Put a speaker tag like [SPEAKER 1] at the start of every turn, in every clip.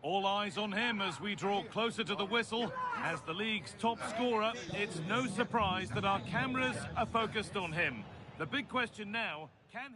[SPEAKER 1] All eyes on him as we draw closer to the whistle. As the league's top scorer, it's no surprise that our cameras are focused on him. The big question now, can...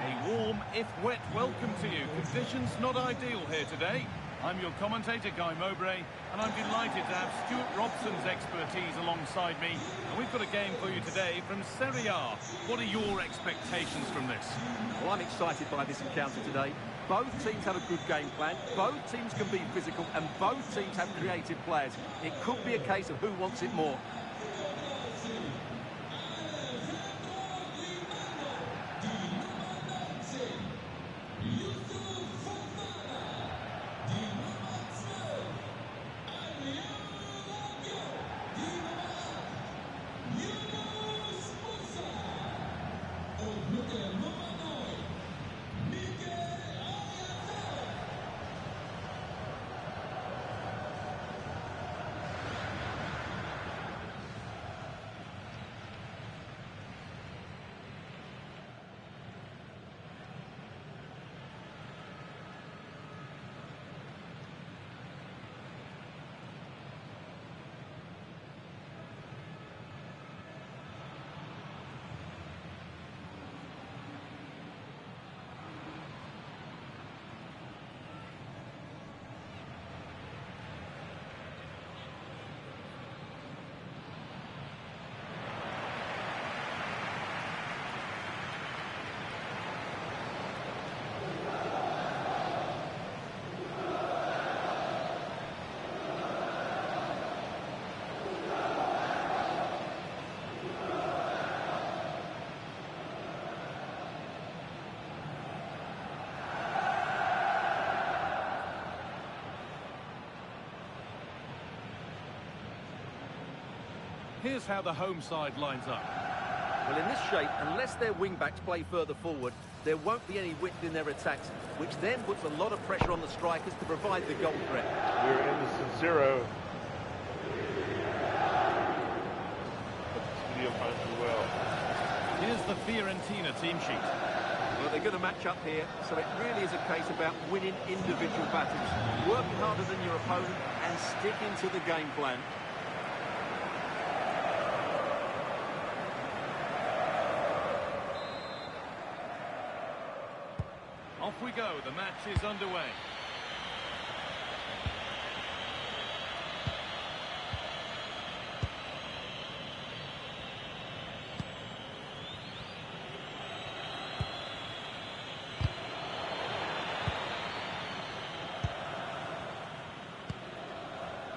[SPEAKER 1] A warm, if wet, welcome to you. Conditions not ideal here today. I'm your commentator, Guy Mowbray, and I'm delighted to have Stuart Robson's expertise alongside me. And we've got a game for you today from Serie A. What are your expectations from this?
[SPEAKER 2] Well, I'm excited by this encounter today. Both teams have a good game plan, both teams can be physical, and both teams have creative players. It could be a case of who wants it more.
[SPEAKER 1] Here's how the home side lines up.
[SPEAKER 2] Well, in this shape, unless their wing-backs play further forward, there won't be any width in their attacks, which then puts a lot of pressure on the strikers to provide the goal threat.
[SPEAKER 3] We're in the San Siro. Well.
[SPEAKER 1] Here's the Fiorentina team sheet.
[SPEAKER 2] Well, they're going to match up here, so it really is a case about winning individual battles, working harder than your opponent and sticking to the game plan.
[SPEAKER 1] Off we go, the match is underway.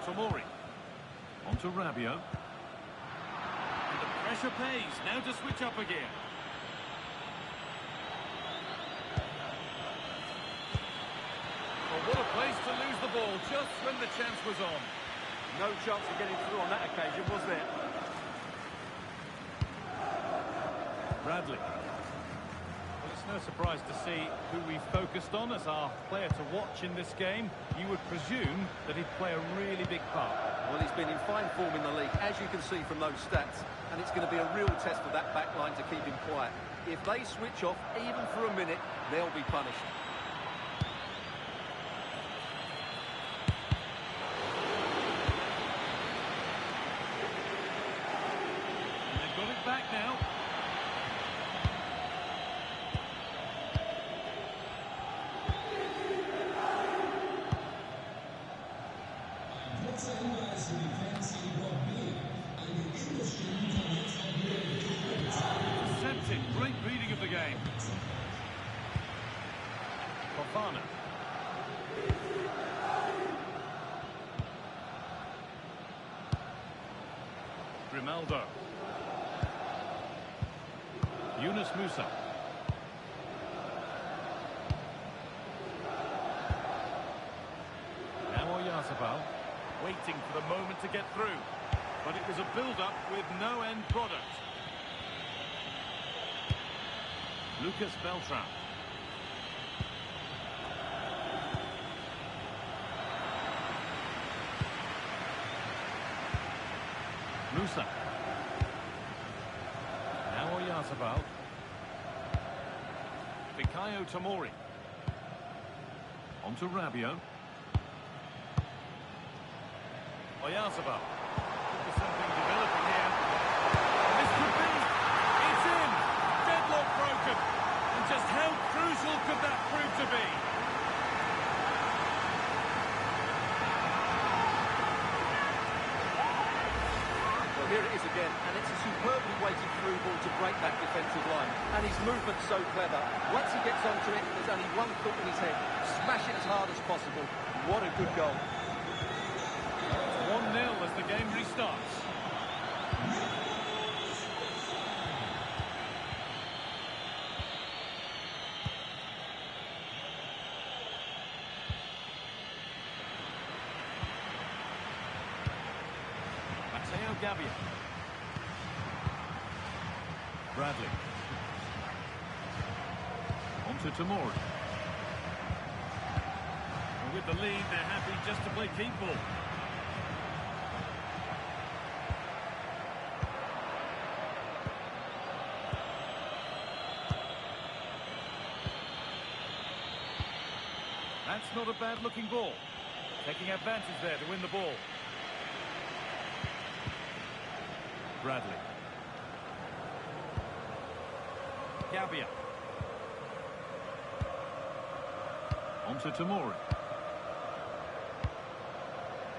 [SPEAKER 1] Tomori. On to Rabiot. And the pressure pays, now to switch up again. What a place to lose the ball just when the chance was on.
[SPEAKER 2] No chance of getting through on that occasion, was there?
[SPEAKER 1] Bradley. Well, it's no surprise to see who we focused on as our player to watch in this game. You would presume that he'd play a really big part.
[SPEAKER 2] Well, he's been in fine form in the league, as you can see from those stats. And it's going to be a real test for that back line to keep him quiet. If they switch off, even for a minute, they'll be punished.
[SPEAKER 1] Back now. Intercepted. Great reading of the game. Fofana. Grimaldo. Yunus Musa. Now Oyarzabal, waiting for the moment to get through. But it was a build-up with no end product. Lucas Beltran. Musa. Now Oyarzabal. Fikayo Tomori. On to Rabiot. Oyarzabal. There's something developing here. This could be. It's in. Deadlock broken. And just how crucial could that prove to be?
[SPEAKER 2] Well, here it is again, and it's a superbly weighted through ball to break that defensive line. And his movement's so clever. Once he gets onto it, there's only one thought in his head. Smash it as hard as possible. What a good goal.
[SPEAKER 1] 1-0 as the game restarts. Gabbia. Bradley. On to Tomori. And with the lead, they're happy just to play keep ball. That's not a bad-looking ball. Taking advantage there to win the ball. Bradley. Gabbia. On to Tomori.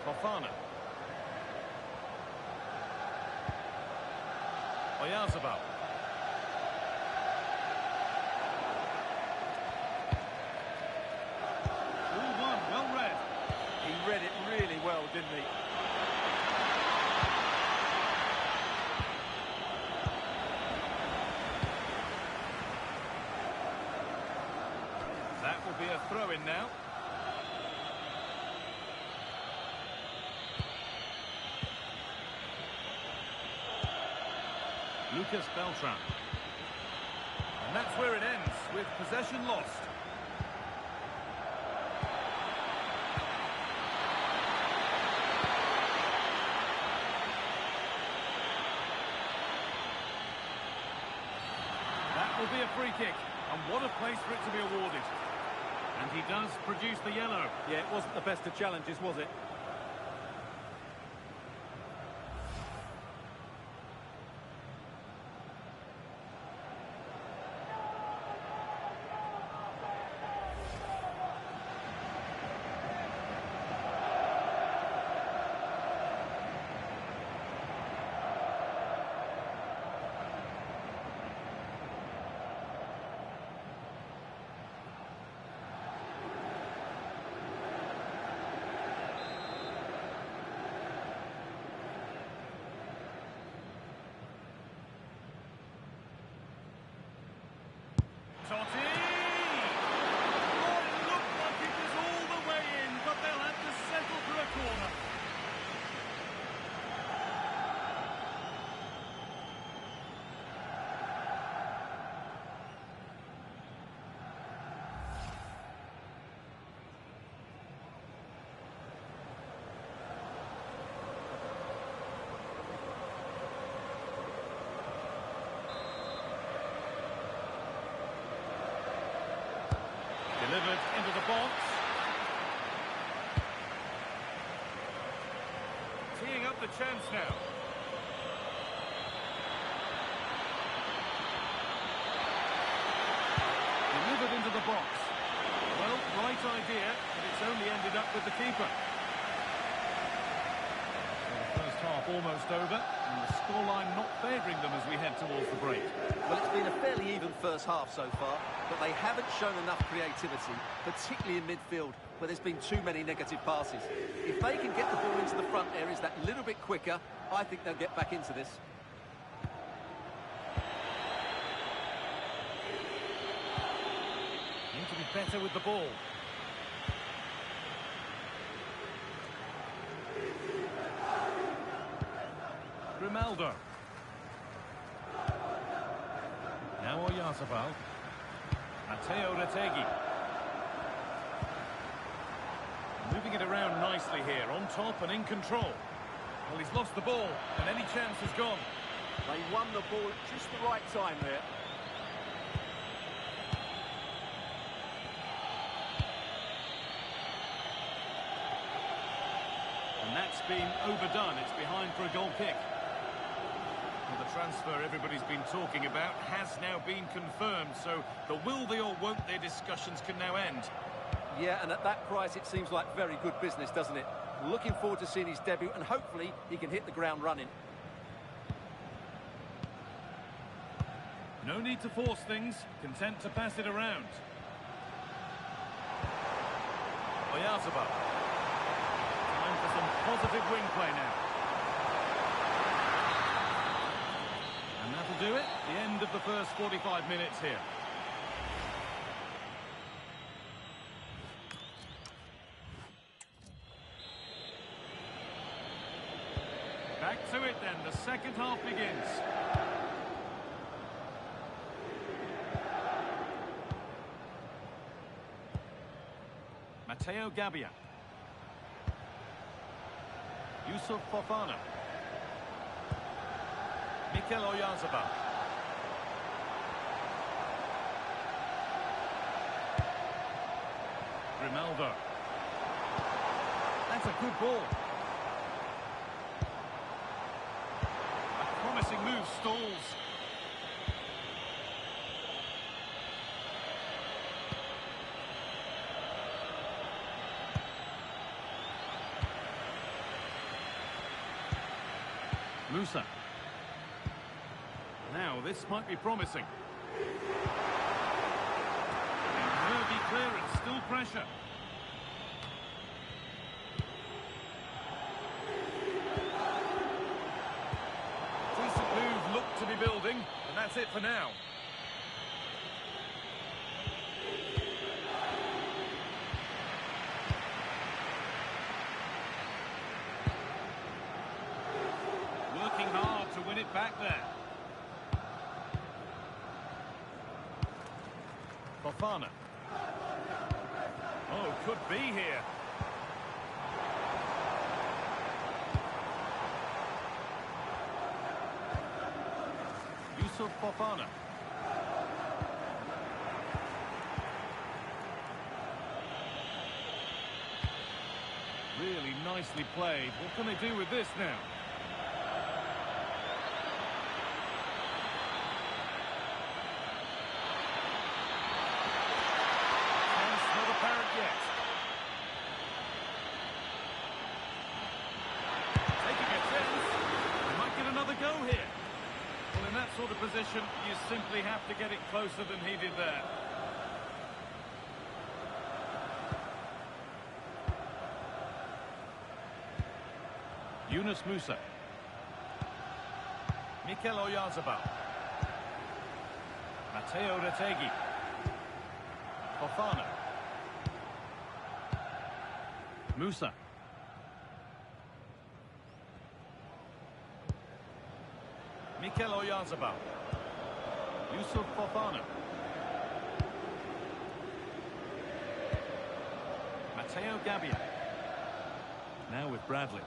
[SPEAKER 1] Fofana. Oyarzabal. Well read.
[SPEAKER 2] He read it really well, didn't he?
[SPEAKER 1] That will be a throw-in now. Lucas Beltran. And that's where it ends, with possession lost. That will be a free kick, and what a place for it to be awarded. And he does produce the yellow.
[SPEAKER 2] Yeah, it wasn't the best of challenges, was it?
[SPEAKER 1] Totti! Oh, it looked like it was all the way in, but they'll have to settle for a corner. Delivered into the box. Teeing up the chance now. Delivered into the box. Well, right idea, but it's only ended up with the keeper. The first half almost over, and the scoreline not favouring them as we head towards the break.
[SPEAKER 2] Well, it's been a fairly even first half so far, but they haven't shown enough creativity, particularly in midfield, where there's been too many negative passes. If they can get the ball into the front areas that little bit quicker, I think they'll get back into this.
[SPEAKER 1] Need to be better with the ball. Grimaldo. Now Oyarzabal. Matteo Retegui. Moving it around nicely here, on top and in control. Well, he's lost the ball, and any chance is gone.
[SPEAKER 2] They won the ball at just the right time there.
[SPEAKER 1] And that's been overdone. It's behind for a goal kick. Well, the transfer everybody's been talking about has now been confirmed, so the will they or won't they discussions can now end.
[SPEAKER 2] Yeah, and at that price it seems like very good business, doesn't it? Looking forward to seeing his debut, and hopefully he can hit the ground running.
[SPEAKER 1] No need to force things, content to pass it around. Oyarzabal. Time for some positive wing play now. And that'll do it. The end of the first 45 minutes here. Back to it then. The second half begins. Matteo Gabbia. Yusuf Fofana. Mikel Oyarzabal. Grimaldo. That's a good ball. A promising move stalls. Musa. Now, this might be promising. Nervy clearance, still pressure. Decent move looked to be building, and that's it for now. Working hard to win it back there. Fofana. Oh, could be here. Yusuf Fofana. Really nicely played. What can they do with this now? Go here. Well, in that sort of position, you simply have to get it closer than he did there. Yunus Musa. Mikel Oyarzabal. Matteo Retegui. Fofana. Musa. Mikel Oyarzabal. Yusuf Fofana. Matteo Gabbia. Now with Bradley.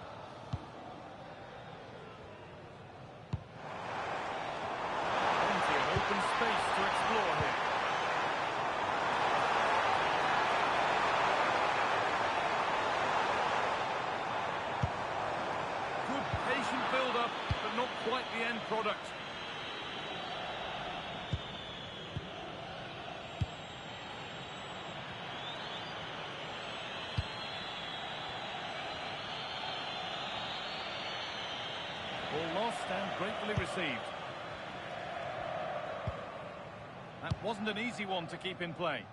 [SPEAKER 1] Plenty of open space to explore here. Good patient build-up, but not quite the end product. Ball lost and gratefully received. That wasn't an easy one to keep in play.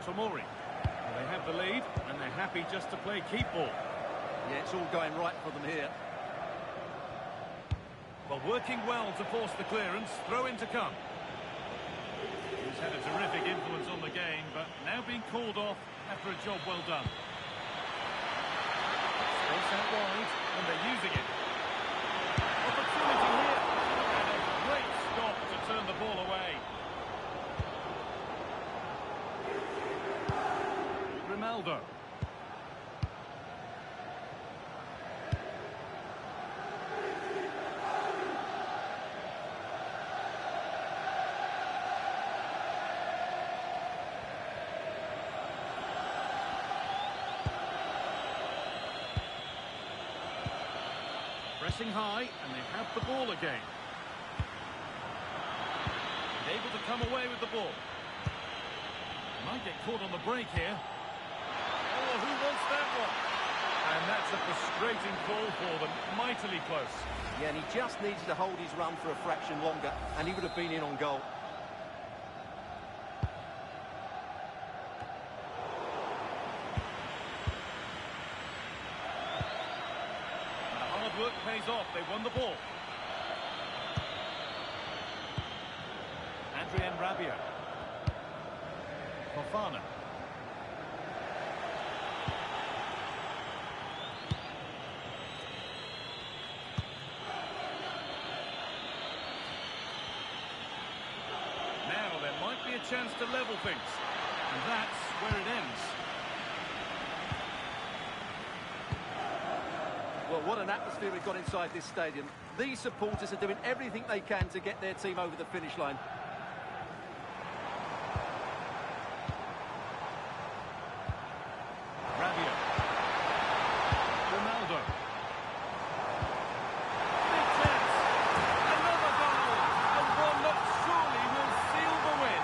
[SPEAKER 1] Tomori. Well, they have the lead, and they're happy just to play keep ball.
[SPEAKER 2] Yeah, it's all going right for them here.
[SPEAKER 1] Well, working well to force the clearance. Throw in to come. He's had a terrific influence on the game, but now being called off after a job well done. Space out wide, and they're using it. Opportunity here. And a great stop to turn the ball away. Grimaldo. Pressing high, and they have the ball again. Able to come away with the ball. Might get caught on the break here. Oh, who wants that one? And that's a frustrating call for them. Mightily close.
[SPEAKER 2] Yeah, and he just needed to hold his run for a fraction longer, and he would have been in on goal.
[SPEAKER 1] The hard work pays off. They won the ball. Adrian Rabiot. Fofana. Now there might be a chance to level things. And that's where it ends.
[SPEAKER 2] Well, what an atmosphere we've got inside this stadium. These supporters are doing everything they can to get their team over the finish line.
[SPEAKER 1] Rabiot. Ronaldo. Big chance. Another goal. And one that surely will seal the win.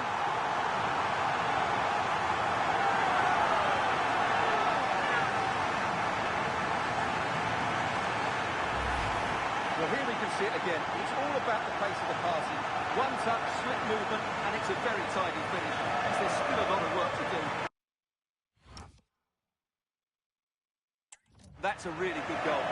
[SPEAKER 2] Well, here we can see it again. It's all about the pace of the passing. One touch, slick movement, and it's a very tidy finish. There's still a lot of work to do. That's a really good goal.